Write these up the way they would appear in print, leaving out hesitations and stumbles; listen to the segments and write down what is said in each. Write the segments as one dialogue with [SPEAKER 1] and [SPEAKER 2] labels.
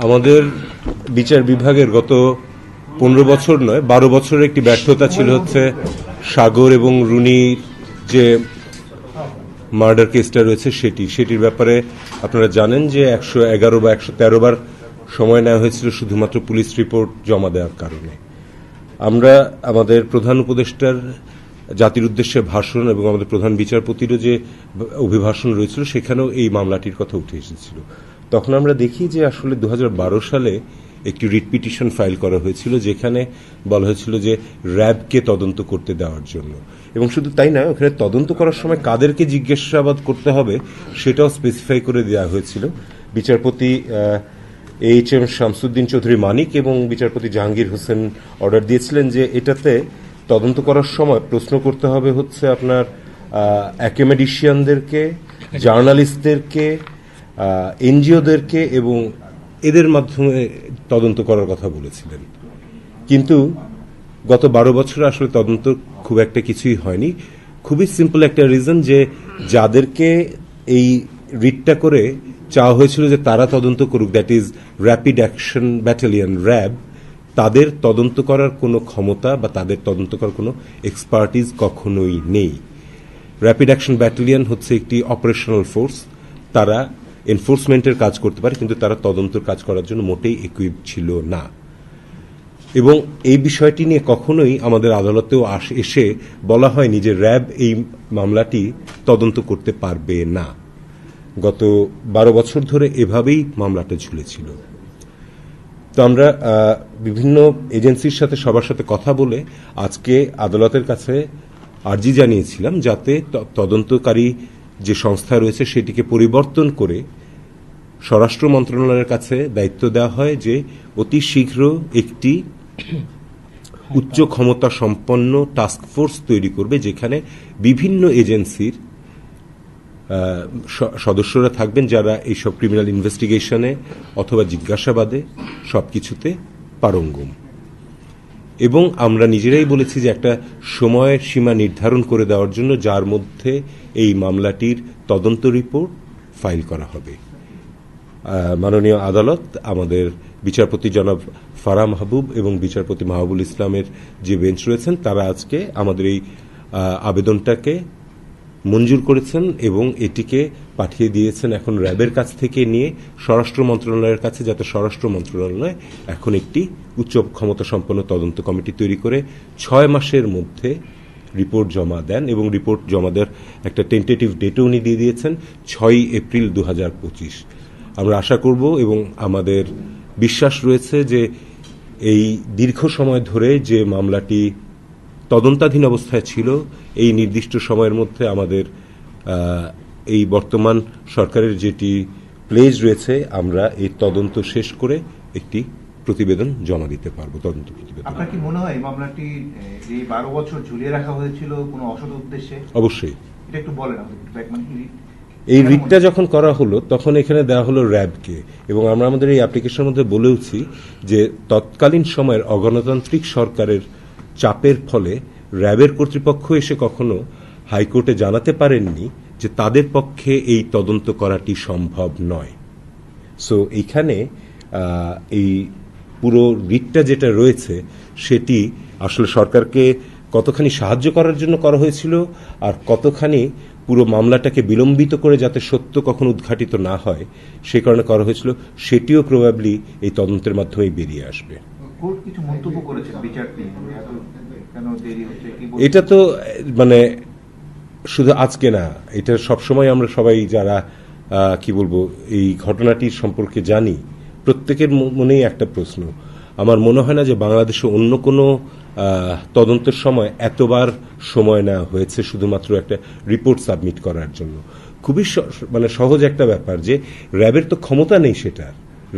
[SPEAKER 1] আমাদের বিচার বিভাগের গত 15 বছর নয় 12 বছরের একটি ব্যর্থতা ছিল হচ্ছে সাগর এবং রুনির যে মার্ডার কেসটা রয়েছে সেটির ব্যাপারে আপনারা জানেন যে 111 বা 113 বার সময় নেওয়া হয়েছিল শুধুমাত্র পুলিশ রিপোর্ট জমা দেওয়ার কারণে। আমরা আমাদের প্রধান উপদেষ্টার জাতির উদ্দেশ্যে ভাষণ এবং আমাদের প্রধান বিচারপতিরও যে অভিভাষণ রয়েছিল সেখানেও এই মামলাটির কথা উঠে এসেছিল। তখন আমরা দেখি যে আসলে 2012 সালে একটি রিট পিটিশন ফাইল করা হয়েছিল যেখানে বলা হয়েছিল যে র্যাবকে তদন্ত করতে দেওয়ার জন্য, এবং শুধু তাই না, ওখানে তদন্ত করার সময় কাদেরকে জিজ্ঞাসাবাদ করতে হবে সেটাও স্পেসিফাই করে দেওয়া হয়েছিল। বিচারপতি এইচ.এম. শামসুদ্দিন চৌধুরী মানিক এবং বিচারপতি জাহাঙ্গীর হোসেন অর্ডার দিয়েছিলেন যে এটাতে তদন্ত করার সময় প্রশ্ন করতে হবে হচ্ছে আপনার অ্যাকাডেমিশিয়ানদেরকে, জার্নালিস্টদেরকে, এনজিওদেরকে, এবং এদের মাধ্যমে তদন্ত করার কথা বলেছিলেন। কিন্তু গত 12 বছরে আসলে তদন্ত খুব একটা কিছুই হয়নি। খুবই সিম্পল একটা রিজন যে যাদেরকে এই রিটটা করে চাওয়া হয়েছিল যে তারা তদন্ত করুক, that is rapid action battalion RAB, তাদের তদন্ত করার কোনো ক্ষমতা বা তাদের তদন্ত করার কোনো এক্সপার্টিজ কখনোই নেই। র্যাপিড অ্যাকশন ব্যাটালিয়ন হচ্ছে একটি অপারেশনাল ফোর্স, তারা এনফোর্সমেন্টের কাজ করতে পারে কিন্তু তারা তদন্তের কাজ করার জন্য মোটেই ইকুইপড ছিল না। এবং এই বিষয়টি নিয়ে কখনোই আমাদের আদালতেও এসে বলা হয়নি যে র্যাব এই মামলাটি তদন্ত করতে পারবে না। গত 12 বছর ধরে এভাবেই মামলাটা ঝুলেছিল। তো আমরা বিভিন্ন এজেন্সির সাথে সবার সাথে কথা বলে আজকে আদালতের কাছে আর্জি জানিয়েছিলাম যাতে তদন্তকারী যে সংস্থা রয়েছে সেটিকে পরিবর্তন করে স্বরাষ্ট্র মন্ত্রণালয়ের কাছে দায়িত্ব দেওয়া হয় যে অতি শীঘ্র একটি উচ্চ ক্ষমতা সম্পন্ন টাস্ক ফোর্স তৈরি করবে যেখানে বিভিন্ন এজেন্সির সদস্যরা থাকবেন যারা এইসব ক্রিমিনাল ইনভেস্টিগেশনে অথবা জিজ্ঞাসাবাদে সবকিছুতে পারঙ্গম। এবং আমরা নিজেরাই বলেছি যে একটা সময়ের সীমা নির্ধারণ করে দেওয়ার জন্য যার মধ্যে এই মামলাটির তদন্ত রিপোর্ট ফাইল করা হবে। মাননীয় আদালত আমাদের বিচারপতি জনাব ফারাহ মাহবুব এবং বিচারপতি মাহবুল ইসলামের যে বেঞ্চ রয়েছেন তারা আজকে আমাদের এই আবেদনটাকে মঞ্জুর করেছেন এবং এটিকে পাঠিয়ে দিয়েছেন এখন র্যাবের কাছ থেকে নিয়ে স্বরাষ্ট্র মন্ত্রণালয়ের কাছে, যাতে স্বরাষ্ট্র মন্ত্রণালয় এখন একটি উচ্চ ক্ষমতা সম্পন্ন তদন্ত কমিটি তৈরি করে 6 মাসের মধ্যে রিপোর্ট জমা দেন। এবং রিপোর্ট জমা দেওয়ার একটা টেন্টেটিভ ডেটও উনি দিয়ে দিয়েছেন 6 এপ্রিল 2025। আমরা আশা করব এবং আমাদের বিশ্বাস রয়েছে যে এই দীর্ঘ সময় ধরে যে মামলাটি তদন্তাধীন অবস্থায় ছিল এই নির্দিষ্ট সময়ের মধ্যে আমাদের এই বর্তমান সরকারের যেটি প্লেজ রয়েছে আমরা এই তদন্ত শেষ করে একটি প্রতিবেদন জমা দিতে পারবো, তদন্ত প্রতিবেদন।
[SPEAKER 2] আপনার কি মনে হয় মামলাটি এই 12 বছর ঝুলিয়ে রাখা হয়েছিল কোনো অসৎ উদ্দেশ্যে?
[SPEAKER 1] অবশ্যই।
[SPEAKER 2] এটা একটু বলেন।
[SPEAKER 1] এই রিটটা যখন করা হলো তখন এখানে দেওয়া হলো র্যাবকে, এবং আমরা আমাদের এই অ্যাপ্লিকেশনের মধ্যে বলেওছি যে তৎকালীন সময়ের অগণতান্ত্রিক সরকারের চাপের ফলে র্যাবের কর্তৃপক্ষ এসে কখনো হাইকোর্টে জানাতে পারেননি যে তাদের পক্ষে এই তদন্ত করাটি সম্ভব নয়। সো এইখানে এই পুরো রিটটা যেটা রয়েছে সেটি আসলে সরকারকে কতখানি সাহায্য করার জন্য করা হয়েছিল আর কতখানি পুরো মামলাটাকে বিলম্বিত করে যাতে সত্য কখনো উদ্ঘাটিত না হয় সে কারণে করা হয়েছিল, সেটিও প্রবাবলি এই তদন্তের মাধ্যমেই বেরিয়ে আসবে। এটা তো মানে শুধু আজকে না, এটা সবসময় আমরা সবাই যারা কি বলবো এই ঘটনাটির সম্পর্কে জানি প্রত্যেকের মনেই একটা প্রশ্ন। আমার মনে হয় না যে বাংলাদেশে অন্য কোনো তদন্তের সময় এতবার সময় নেওয়া হয়েছে শুধুমাত্র একটা রিপোর্ট সাবমিট করার জন্য। খুবই মানে সহজ একটা ব্যাপার যে র্যাবের তো ক্ষমতা নেই, সেটা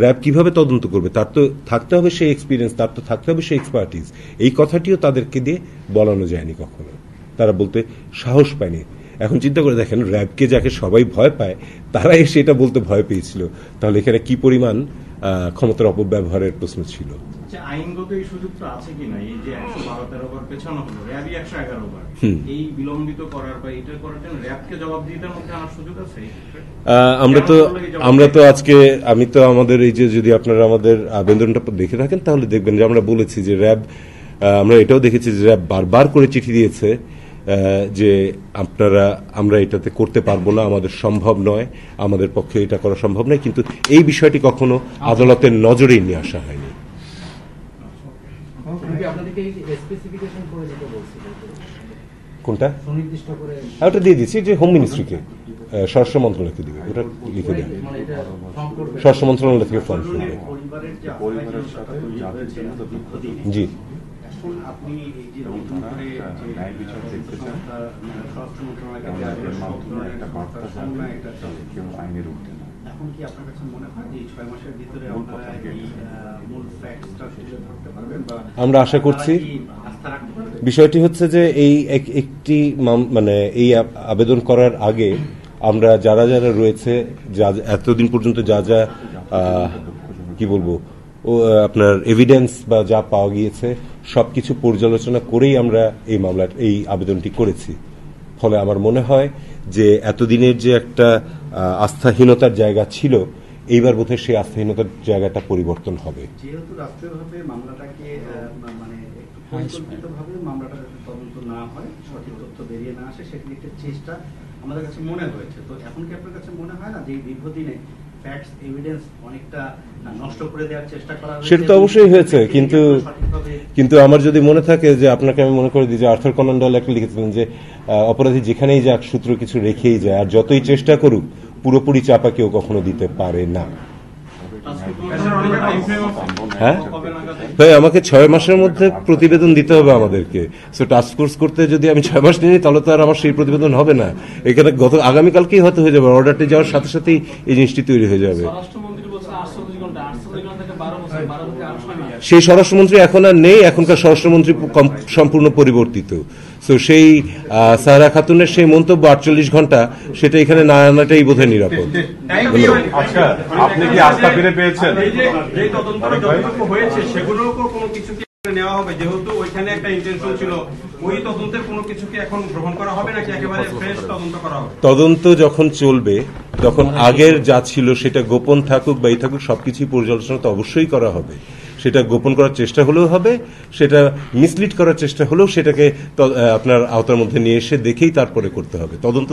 [SPEAKER 1] র্যাব কিভাবে তদন্ত করবে, তার তো থাকতে হবে সেই এক্সপিরিয়েন্স, তার তো থাকতে হবে সেই এক্সপার্টিজ। এই কথাটিও তাদেরকে দিয়ে বলানো যায়নি কখনো, তারা বলতে সাহস পায়নি। এখন চিন্তা করে দেখেন র্যাবকে যাকে সবাই ভয় পায় তারা এসে এটা বলতে ভয় পেয়েছিল, তাহলে এখানে কি পরিমাণ ক্ষমতার অপব্যবহারের প্রশ্ন ছিল।
[SPEAKER 3] আচ্ছা, আইনগত এই সুযোগটা আছে কিনা, এই যে 112-13 বার পেছানো হলো, র্যাবই 111 বার, এই বিলম্বিত করার বা এটা করার জন্য র্যাবকে জবাবদিহিতার মধ্যে আনার সুযোগ আছে?
[SPEAKER 1] আমরা তো আজকে আমি তো আমাদের এই যে যদি আপনারা আমাদের আবেদনটা দেখে থাকেন তাহলে দেখবেন যে আমরা বলেছি যে র্যাব, আমরা এটাও দেখেছি যে র্যাব বারবার করে চিঠি দিয়েছে যে আমরা এটাতে করতে পারবো না, আমাদের সম্ভব নয়, আমাদের পক্ষে এটা করা সম্ভব নয়, কিন্তু এই বিষয়টি কখনো আদালতের নজরেই নিয়ে আসা হয়নি। কোনটা? ওটা দিয়ে দিচ্ছি যে হোম মিনিস্ট্রিকে, স্বরাষ্ট্র মন্ত্রণালয়কে দিবে, ওটা লিখে দেবে, স্বরাষ্ট্র মন্ত্রণালয় থেকে ফর্ম শুনবে। জি,
[SPEAKER 3] আপনি এই যে নতুন করে ন্যায় বিচার দেখতে চান, স্বরাষ্ট্র মন্ত্রণালয়ের কেউ আইনের ঊর্ধ্বে না। এখন কি আপনার কাছে মনে হয় যে 6 মাসের ভিতরে আপনারা এই মূল ফ্যাক্টসটা তুলে ধরতে পারবেন বা
[SPEAKER 1] আমরা আশা করছি? বিষয়টি হচ্ছে যে এই একটি মানে এই আবেদন করার আগে আমরা যারা যারা রয়েছে, যা এতদিন পর্যন্ত যা যা কি বলবো আপনার এভিডেন্স বা যা পাওয়া গিয়েছে সবকিছু পর্যালোচনা করেই আমরা এই আবেদনটি করেছি। ফলে আমার মনে হয় যে এতদিনের যে একটা আস্থাহীনতার জায়গা ছিল, এইবার বোধহয় সেই আস্থাহীনতার জায়গাটা পরিবর্তন হবে।
[SPEAKER 3] যেহেতু রাষ্ট্রীয়ভাবে মামলাটাকে মানে পরিকল্পিতভাবে মামলাটা যাতে তদন্ত না হয়, সঠিক তথ্য বেরিয়ে না আসে, সেখানে একটা চেষ্টা আমাদের কাছে মনে হয়েছে। তো এখন কি আপনার কাছে মনে হয় না যে দীর্ঘদিনে ফ্যাক্টস এভিডেন্স অনেকটা নষ্ট করে দেওয়ার চেষ্টা করা হয়েছে?
[SPEAKER 1] সেটা তো অবশ্যই হয়েছে, কিন্তু আমার যদি মনে থাকে যে আপনাকে আমি মনে করে দিই যে আর্থার কনান ডয়েল একটা লিখেছিলেন যে অপরাধী যেখানেই যাক সূত্র কিছু রেখেই যায়, আর যতই চেষ্টা করুক পুরোপুরি চাপা কেউ কখনো দিতে পারে না। হ্যাঁ, আমাকে 6 মাসের মধ্যে প্রতিবেদন দিতে হবে আমাদেরকে। সো টাস্ক ফোর্স করতে যদি আমি 6 মাস নিই তাহলে তো আর আমার সেই প্রতিবেদন হবে না। এখানে আগামীকালকেই হয়তো হয়ে যাবে, অর্ডারটি যাওয়ার সাথে সাথেই এই জিনিসটি তৈরি হয়ে যাবে। সেই স্বরাষ্ট্রমন্ত্রী এখন আর নেই, এখনকার স্বরাষ্ট্রমন্ত্রী সম্পূর্ণ পরিবর্তিত। তো সেই সাহারা খাতুনের সেই মন্তব্য 48 ঘন্টা, সেটা এখানে না আনাটাই বোধহয় নিরাপদ।
[SPEAKER 4] আপনি কি আস্থা ফিরে পেয়েছেন?
[SPEAKER 3] সেগুলোর উপর কোনো কিছু নেওয়া হবে, যেহেতু ওইখানে একটা ইন্টেনশন ছিল, ওই তদন্তের কোনো কিছু কি এখন গ্রহণ করা হবে নাকি একেবারে ফ্রেশ তদন্ত করা হবে?
[SPEAKER 1] তদন্ত যখন চলবে তখন আগের যা ছিল সেটা গোপন থাকুক বা এই থাকুক সবকিছুই পর্যালোচনা তো অবশ্যই করা হবে। সেটা গোপন করার চেষ্টা হলেও হবে, সেটা মিসলিড করার চেষ্টা হলেও সেটাকে আপনার আওতার মধ্যে নিয়ে এসে দেখেই তারপরে করতে হবে। তদন্ত